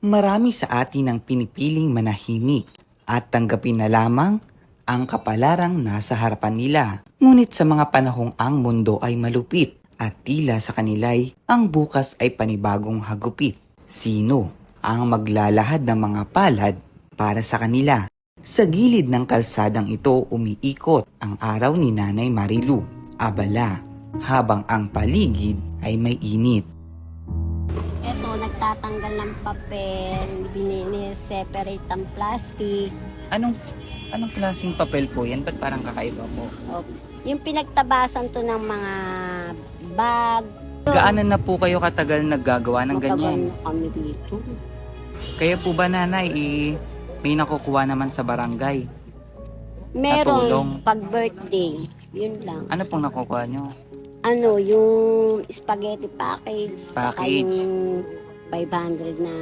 Marami sa atin ang pinipiling manahimik at tanggapin na lamang ang kapalarang nasa harapan nila. Ngunit sa mga panahong ang mundo ay malupit at tila sa kanila'y ang bukas ay panibagong hagupit. Sino ang maglalahad ng mga palad para sa kanila? Sa gilid ng kalsadang ito umiikot ang araw ni Nanay Marilu. Abala, habang ang paligid ay may init. Eto, nagtatanggal ng papel, separate ang plastic. Anong klaseng papel po yan? Ba't parang kakaiba po? O, yung pinagtabasan to ng mga bag. Gaano na po kayo katagal naggagawa ng ganyan? Matagal na kami dito. Kaya po ba nanay, may nakukuha naman sa barangay? Tulong? Meron pag birthday, yun lang. Ano pong nakukuha nyo? Ano, yung spaghetti package, saka Package. yung 500 na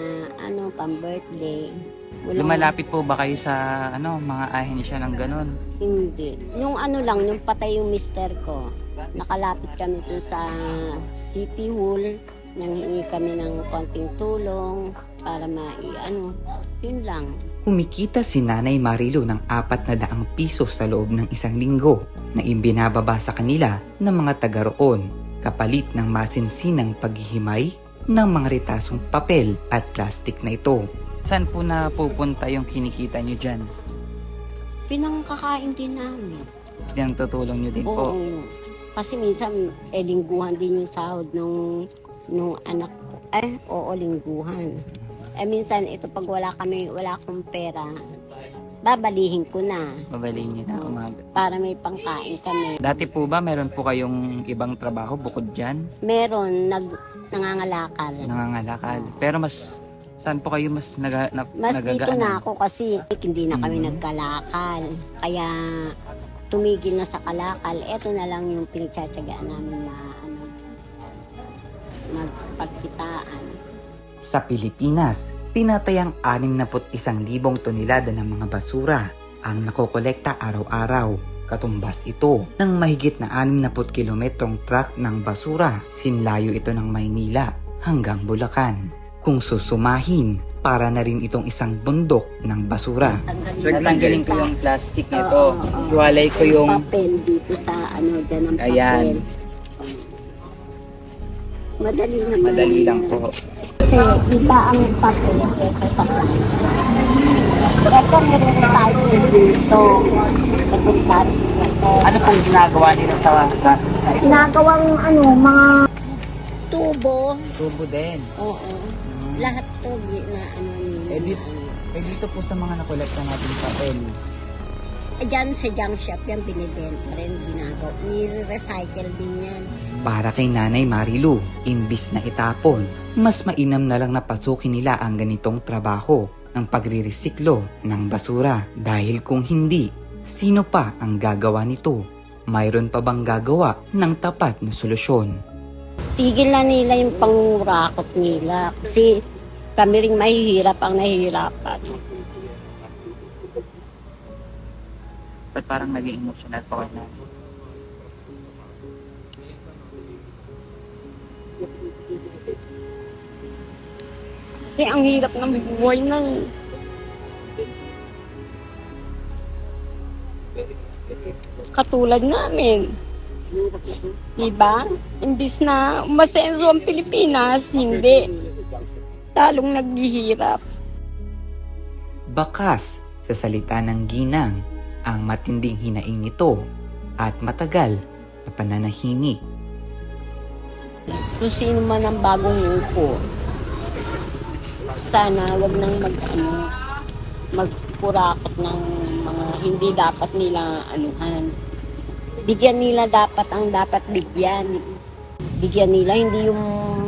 pang birthday. Lumalapit po ba kayo sa mga ahensya ng ganon? Hindi. Yung lang, yung patay yung mister ko. Nakalapit kami dun sa City Hall. Nanghingi kami ng konting tulong para yun lang. Kumikita si Nanay Marilu ng 400 piso sa loob ng isang linggo na ibinababa sa kanila ng mga taga roon kapalit ng masinsinang paghihimay ng mga retasong papel at plastik na ito. Saan po na pupunta yung kinikita nyo dyan? Pinangkakain din namin. Yung tutulong nyo din po? Oo. Kasi minsan, lingguhan din yung sahod nung anak ko. Oo, lingguhan. Minsan, ito pag wala akong pera, babalihin ko na. Babalihin nyo na umaga. Para may pangkain kami. Dati po ba meron po kayong ibang trabaho bukod dyan? Meron, nangangalakal. Nangangalakal. Pero saan po kayo mas Mas dito nagagaan? na ako kasi hindi na kami nagkalakal. Kaya tumigil na sa kalakal. Ito na lang yung pinagtsatsagaan namin na magpagkitaan. Sa Pilipinas, tinatayang 61,000 tonelada ng mga basura ang nakokolekta araw-araw. Katumbas ito ng mahigit na 60 kilometrong track ng basura. Sinlayo ito ng Maynila hanggang Bulacan. Kung susumahin, para na rin itong isang bundok ng basura. Tatanggalin ko yung plastic nito. Iwalay ko yung papel dito sa dyan ang papel. Ayan. Madali naman. Madali lang po. Kasi iba ang papel kesa sa plastic. Ito nire-recycle dito. Ito plastic. Ano pong ginagawa nila sa plastic na ito? Ginagawang mga tubo. Tubo din. Oo. Lahat to na Dito po sa mga nakolekta natin papel. Diyan sa junk shop yan binibenta rin, nire-recycle din yan. Para kay Nanay Marilu, imbis na itapon, mas mainam na lang napasukin nila ang ganitong trabaho ng pagre-resiklo ng basura. Dahil kung hindi, sino pa ang gagawa nito? Mayroon pa bang gagawa ng tapat na solusyon? Tigil na nila yung pangurakot nila kasi kami ring mahihirap ang nahihirapan. Ba't parang naging emotional pa kayo na? Kasi ang hirap ng buhay ng katulad namin. Diba? Imbis na umasenso ang Pilipinas, hindi. Talong naghihirap. Bakas sa salita ng ginang ang matinding hinaing nito at matagal na pananahimik. Kung sino man ang bagong upo, sana wag nang magpurakot ng mga hindi dapat nila Bigyan nila dapat ang dapat bigyan. Bigyan nila, hindi yung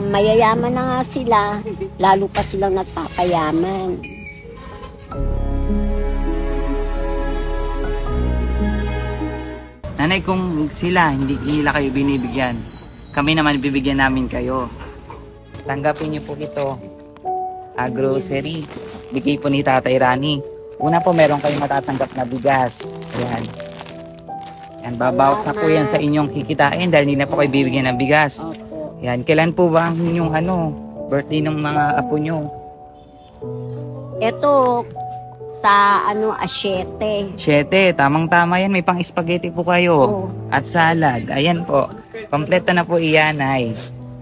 mayayaman na nga sila, lalo pa silang nagpapayaman. Nanay, kung sila hindi nila kayo binibigyan, kami naman bibigyan namin kayo. Tanggapin niyo po ito. Grocery. Bigay po ni Tatay Rani. Una po, meron kayong matatanggap na bigas. Ayan. Yan, babawas na po yan sa inyong kikitain dahil hindi na po kayo bibigyan ng bigas. Opo. Yan, kailan po ba ang inyong birthday ng mga apo nyo? Ito, sa asyete. 7, tamang-tama yan. May pang-spaghetti po kayo. Oh, At salad. Ayan po. Kompleto na po iyan, Nay.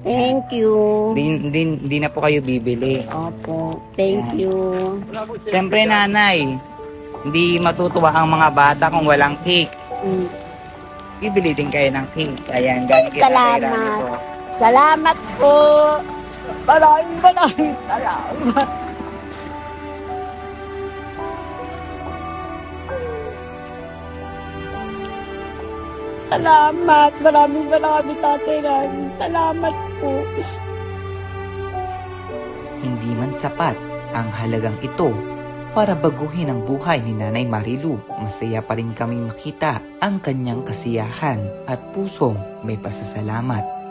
thank you. Di na po kayo bibili. Opo, thank you. Siyempre, Nanay, hindi matutuwa ang mga bata kung walang cake. Mm. Bibili din kayo ng cake. Ayan, galing kita kay Salamat. Rani po. Salamat po. Maraming salamat. Salamat. Maraming Tatay Rani. Salamat po. Hindi man sapat ang halagang ito para baguhin ang buhay ni Nanay Marilu. Masaya pa rin kami makita ang kanyang kasiyahan at pusong may pasasalamat.